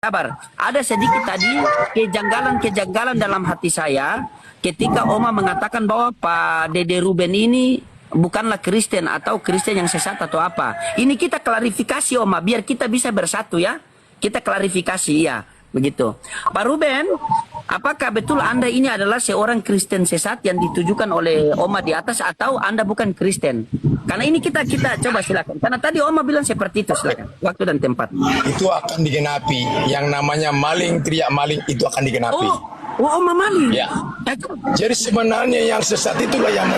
Sabar. Ada sedikit tadi kejanggalan-kejanggalan dalam hati saya ketika Oma mengatakan bahwa Pak Dede Ruben ini bukanlah Kristen atau Kristen yang sesat atau apa. Ini kita klarifikasi Oma biar kita bisa bersatu ya. Kita klarifikasi ya, begitu. Pak Ruben, apakah betul Anda ini adalah seorang Kristen sesat yang ditujukan oleh Oma di atas atau Anda bukan Kristen? Karena ini kita coba silakan. Karena tadi Oma bilang seperti itu, silakan. Waktu dan tempat. Itu akan digenapi. Yang namanya maling, teriak maling itu akan digenapi. Oh, Oma maling. Ya. Jadi sebenarnya yang sesat itulah yang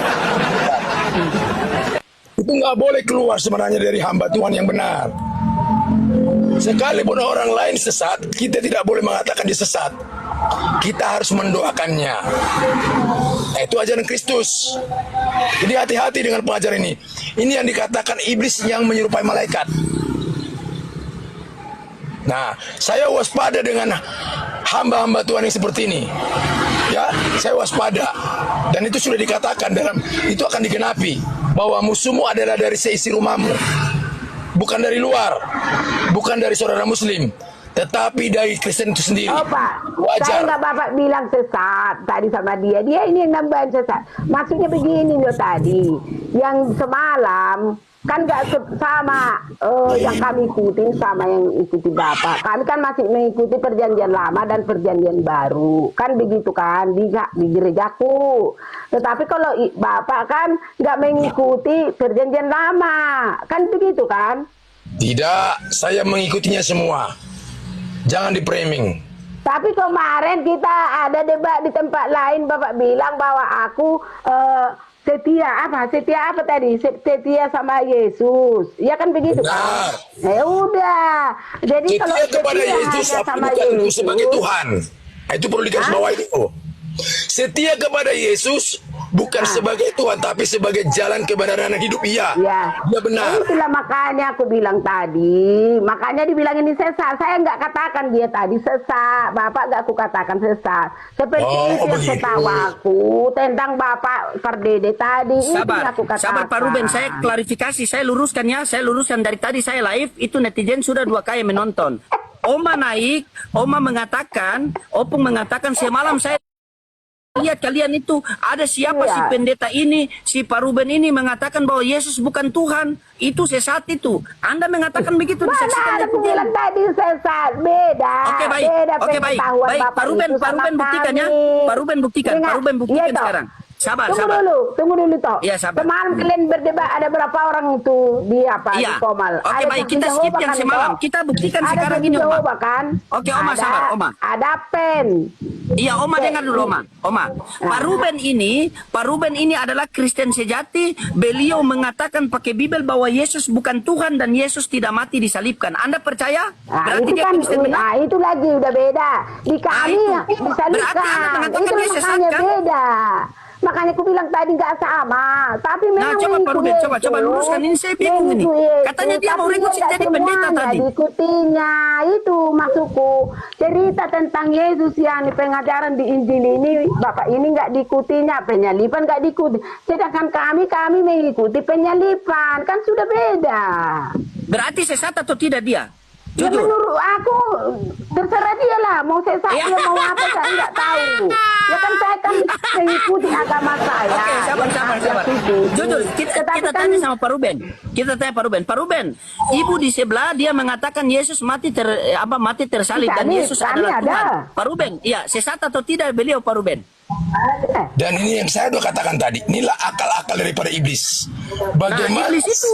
itu nggak boleh keluar sebenarnya dari hamba Tuhan yang benar. Sekalipun orang lain sesat, kita tidak boleh mengatakan dia sesat. Kita harus mendoakannya. Itu ajaran Kristus. Jadi hati-hati dengan pengajaran ini. Ini yang dikatakan iblis yang menyerupai malaikat. Nah, saya waspada dengan hamba-hamba Tuhan yang seperti ini. Ya, saya waspada. Dan itu sudah dikatakan itu akan digenapi bahwa musuhmu adalah dari seisi rumahmu. Bukan dari luar, bukan dari saudara Muslim, tetapi dari Kristen itu sendiri. Oh Pak, wajar. saya nggak Bapak bilang sesat tadi sama dia. Dia ini yang nambahin sesat. Maksudnya begini loh tadi, yang semalam kan nggak sama yang kami ikuti sama yang ikuti Bapak. Kami kan masih mengikuti perjanjian lama dan perjanjian baru, kan begitu kan di gerejaku. Tetapi kalau Bapak kan nggak mengikuti perjanjian lama, kan begitu kan? Tidak, saya mengikutinya semua. Jangan di-framing. Tapi kemarin kita ada debat di tempat lain, Bapak bilang bahwa aku setia apa tadi? Setia sama Yesus. Ya kan begitu kan? Ya udah. Jadi setia kalau kepada Yesus sama bukan Yesus sebagai Tuhan. Nah, itu perlu digarisbawahi itu. Setia kepada Yesus bukan sebagai Tuhan, tapi sebagai jalan kebenaran dan hidup. Iya, dia benar. Itulah makanya aku bilang tadi, makanya dibilang ini sesat. Saya nggak katakan dia tadi sesat, Bapak nggak aku katakan sesat. Seperti itu yang saya tahu aku tentang Bapak Pardede tadi. Sabar, sabar Pak Ruben, saya klarifikasi, saya luruskan ya, saya luruskan dari tadi saya live, itu netizen sudah 2 kali menonton. Oma naik, Oma mengatakan, Opung mengatakan semalam saya lihat kalian itu ada siapa si pendeta ini, si Pak Ruben ini mengatakan bahwa Yesus bukan Tuhan, itu sesat itu. Anda mengatakan begitu disaksikan aku bilang tadi sesat, beda. Oke baik, oke baik, baik Pak Ruben buktikan ya, Pak Ruben buktikan, Pak Ruben buktikan sekarang. Sabar, tunggu dulu toh. Iya, sabar. Semalam kalian berdebat ada berapa orang itu di apa di Komal. Oke baik, kita skip yang semalam. Kita buktikan sekarang ini Oma. Kan? Oke Oma, sabar Oma. Ada pen. Iya Oma, dengar dulu Oma. Pak Ruben ini adalah Kristen sejati. Beliau mengatakan pakai Bible bahwa Yesus bukan Tuhan dan Yesus tidak mati disalibkan. Anda percaya? Berarti dia Kristen benar? Itu lagi udah beda. Di kami disalibkan. Berarti Anda mengatakan dia sesat kan? Beda. Makanya aku bilang tadi nggak sama, tapi memang coba Pak Ruben, coba luruskan ini, saya bingung ini. Katanya dia mau ikut jadi pendeta tadi. Ikutinya itu maksudku cerita tentang Yesus yang pengajaran di Injil ini, Bapak ini nggak diikutinya, penyalipan nggak diikuti. Sedangkan kami mengikuti penyalipan, kan sudah beda. Berarti sesat atau tidak dia? Ya menurut aku terserah dia lah, mau sesat dia mau apa saya nggak tahu. Ya kan saya kan mengikuti agama saya. Oke, sabar. Jujur, kita tanya sama Pak Ruben. Kita tanya Pak Ruben. Pak Ruben, ibu di sebelah dia mengatakan Yesus mati tersalib dan Yesus adalah Tuhan. Pak Ruben, iya, sesat atau tidak beliau Pak Ruben? Dan ini yang saya udah katakan tadi, inilah akal-akal daripada iblis. Bagaimana iblis itu?